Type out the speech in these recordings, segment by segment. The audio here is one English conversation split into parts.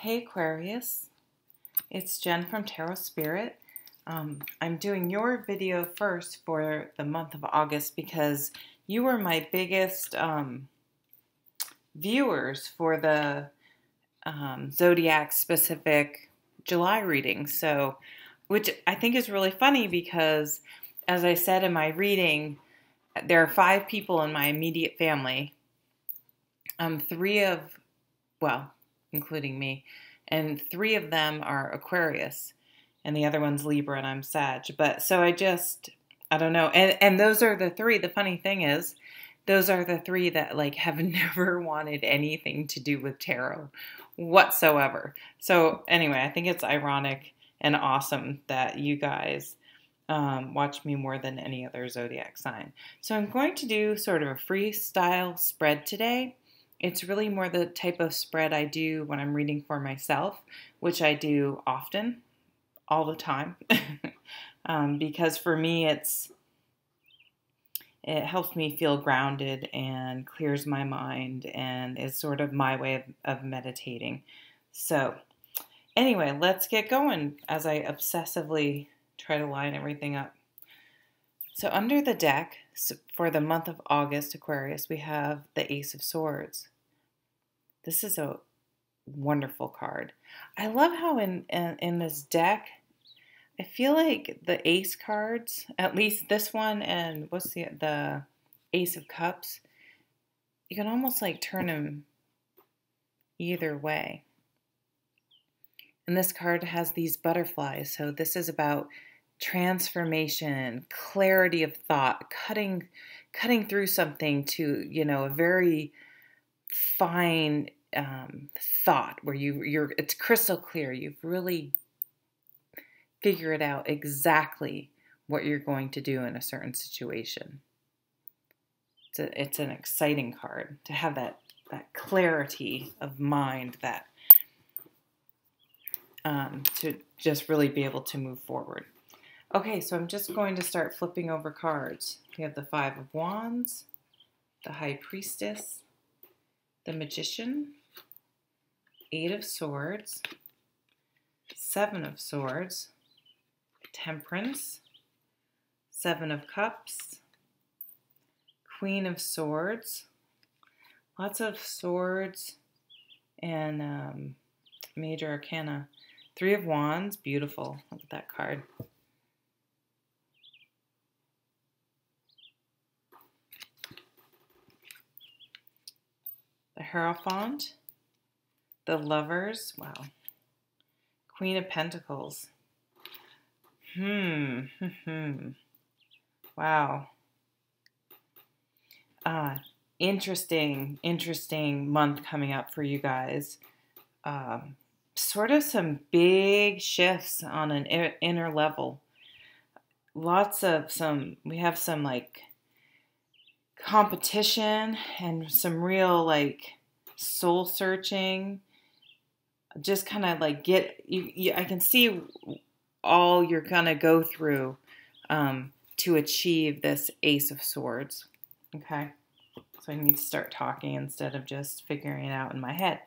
Hey Aquarius, it's Jen from Tarot Spirit. I'm doing your video first for the month of August because you were my biggest viewers for the zodiac specific July reading. So, which I think is really funny because, as I said in my reading, there are 5 people in my immediate family. Including me, and 3 of them are Aquarius, and the other one's Libra, and I'm Sag. But so I don't know. And those are the 3. The funny thing is, those are the 3 that like have never wanted anything to do with tarot whatsoever. So anyway, I think it's ironic and awesome that you guys watch me more than any other zodiac sign. So I'm going to do sort of a freestyle spread today. It's really more the type of spread I do when I'm reading for myself, which I do often, all the time, because for me it helps me feel grounded and clears my mind and is sort of my way of meditating. So anyway, let's get going as I obsessively try to line everything up. So under the deck, for the month of August, Aquarius, we have the Ace of Swords. This is a wonderful card. I love how in this deck, I feel like the Ace cards, at least this one and what's the Ace of Cups, you can almost like turn them either way. And this card has these butterflies, so this is about transformation, clarity of thought, cutting through something to, a very fine thought where it's crystal clear. You've really figured out exactly what you're going to do in a certain situation. It's an exciting card to have that clarity of mind, that to just really be able to move forward. Okay, so I'm just going to start flipping over cards. We have the 5 of Wands, the High Priestess, the Magician, 8 of Swords, 7 of Swords, Temperance, 7 of Cups, Queen of Swords, lots of swords, and Major Arcana, 3 of Wands, beautiful, look at that card. The Hierophant, the Lovers, wow. Queen of Pentacles. Wow. Interesting month coming up for you guys. Sort of some big shifts on an inner level. We have some like competition and some real like soul searching. Just kind of like I can see all you're gonna go through to achieve this Ace of Swords. Okay, so I need to start talking instead of just figuring it out in my head.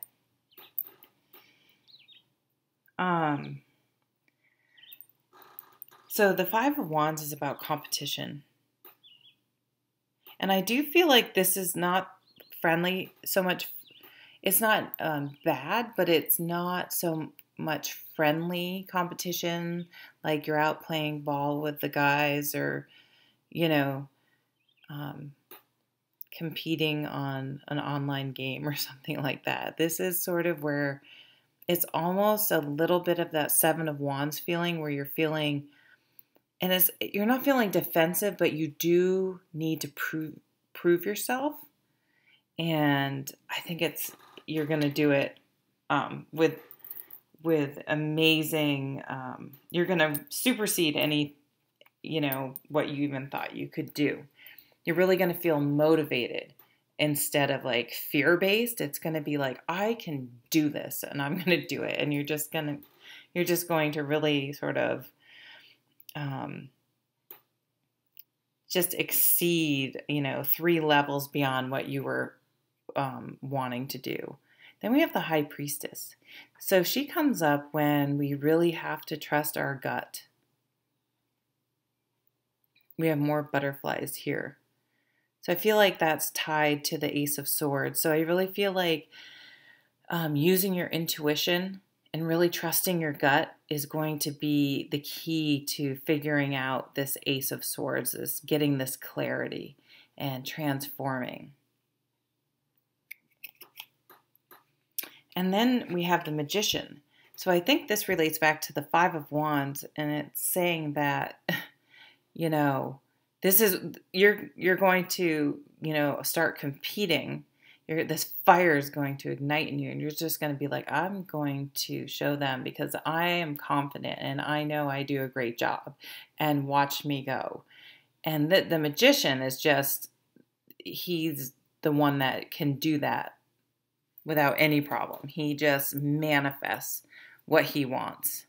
So the 5 of Wands is about competition. And I do feel like this is not friendly so much. It's not bad, but it's not so much friendly competition, like you're out playing ball with the guys or, competing on an online game or something like that. This is sort of where it's almost a little bit of that 7 of Wands feeling where you're feeling, and you're not feeling defensive, but you do need to prove yourself. And I think you're going to do it with amazing, you're going to supersede any, what you even thought you could do. You're really going to feel motivated instead of like fear-based. It's going to be like, I can do this and I'm going to do it. And you're just going to really sort of just exceed, 3 levels beyond what you were wanting to do. Then we have the High Priestess. So she comes up when we really have to trust our gut. We have more butterflies here. So I feel like that's tied to the Ace of Swords. So I really feel like using your intuition and really trusting your gut is going to be the key to figuring out this Ace of Swords, is getting this clarity and transforming. And then we have the Magician. So I think this relates back to the Five of Wands, and it's saying that, you know, this is, you're going to, you know, start competing. This fire is going to ignite in you, and you're just going to be like, I'm going to show them because I am confident and I know I do a great job, and watch me go. And the Magician is just, he's the one that can do that without any problem. He just manifests what he wants.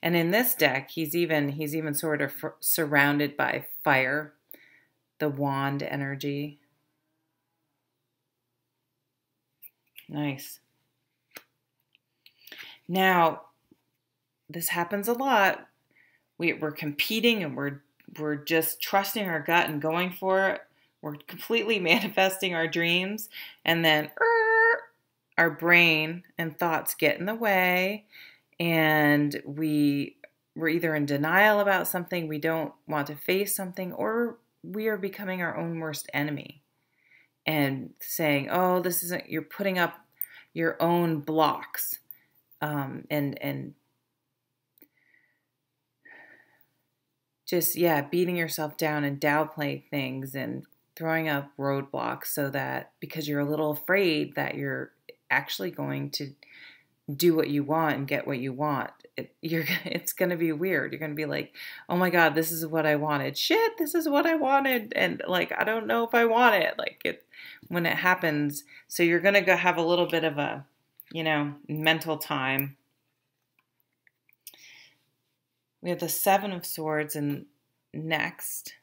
And in this deck, he's even sort of surrounded by fire, the wand energy. Nice. Now, this happens a lot. We're competing, and we're just trusting our gut and going for it. We're completely manifesting our dreams, and then our brain and thoughts get in the way, and we're either in denial about something, we don't want to face something, or we are becoming our own worst enemy and saying, oh, this isn't, you're putting up your own blocks, and just, yeah, beating yourself down and downplaying things and throwing up roadblocks, so that because you're a little afraid that you're actually going to do what you want and get what you want, it's going to be weird. You're going to be like, oh my God, this is what I wanted. Shit, this is what I wanted. And like, I don't know if I want it. Like when it happens. So you're going to go have a little bit of a, you know, mental time. We have the Seven of Swords and next.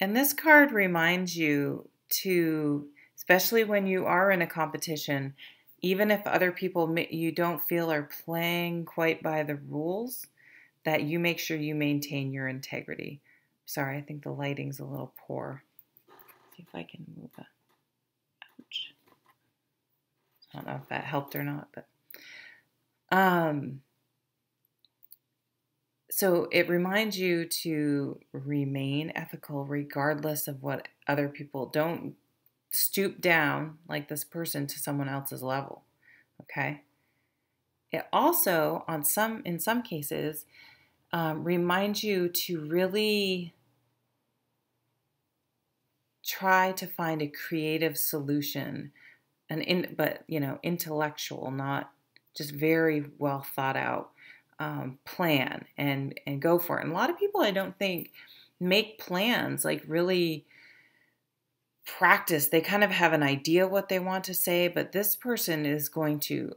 And this card reminds you to, especially when you are in a competition, even if other people you don't feel are playing quite by the rules, that you make sure you maintain your integrity. Sorry, I think the lighting's a little poor. See if I can move it. Ouch. I don't know if that helped or not, but so it reminds you to remain ethical regardless of what other people. Don't stoop down like this person to someone else's level. Okay. It also, in some cases, reminds you to really try to find a creative solution, but you know, intellectual, not just very well thought out plan, and go for it. And a lot of people, I don't think, make plans like really practice. They kind of have an idea what they want to say, but this person is going to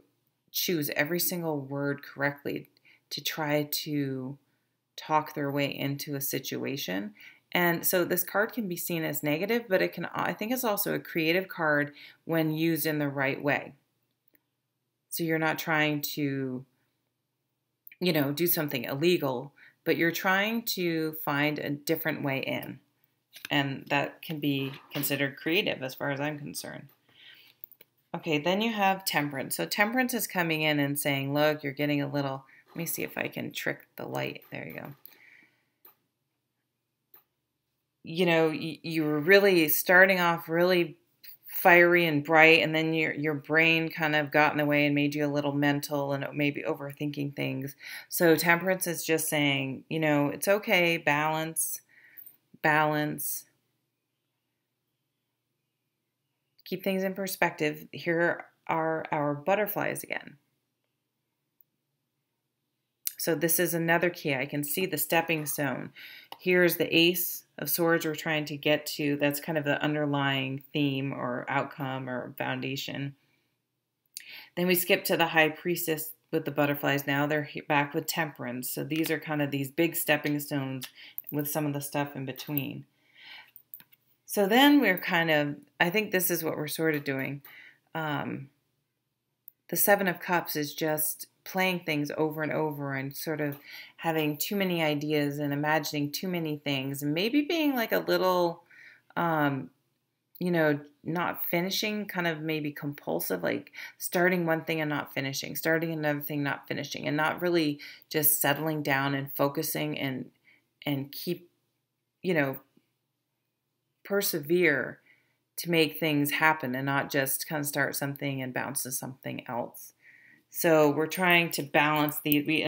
choose every single word correctly to try to talk their way into a situation. And so this card can be seen as negative, but I think it's also a creative card when used in the right way. So you're not trying to, you know, do something illegal, but you're trying to find a different way in. And that can be considered creative as far as I'm concerned. Okay, then you have Temperance. So Temperance is coming in and saying, look, you're getting a little, let me see if I can trick the light. There you go. You know, you were really starting off really fiery and bright, and then your brain kind of got in the way and made you a little mental and maybe overthinking things. So Temperance is just saying, you know, it's okay, balance. Keep things in perspective. Here are our butterflies again. So this is another key. I can see the stepping stone. Here's the Ace of Swords we're trying to get to. That's kind of the underlying theme or outcome or foundation. Then we skip to the High Priestess with the butterflies. Now they're back with Temperance. So these are kind of these big stepping stones with some of the stuff in between. So then we're kind of, I think this is what we're sort of doing. The Seven of Cups is just playing things over and over and sort of having too many ideas and imagining too many things and maybe being like a little, um, not finishing, kind of maybe compulsive, like starting one thing and not finishing, starting another thing, not finishing, and not really just settling down and focusing and keep, persevere to make things happen and not just kind of start something and bounce to something else. So we're trying to balance we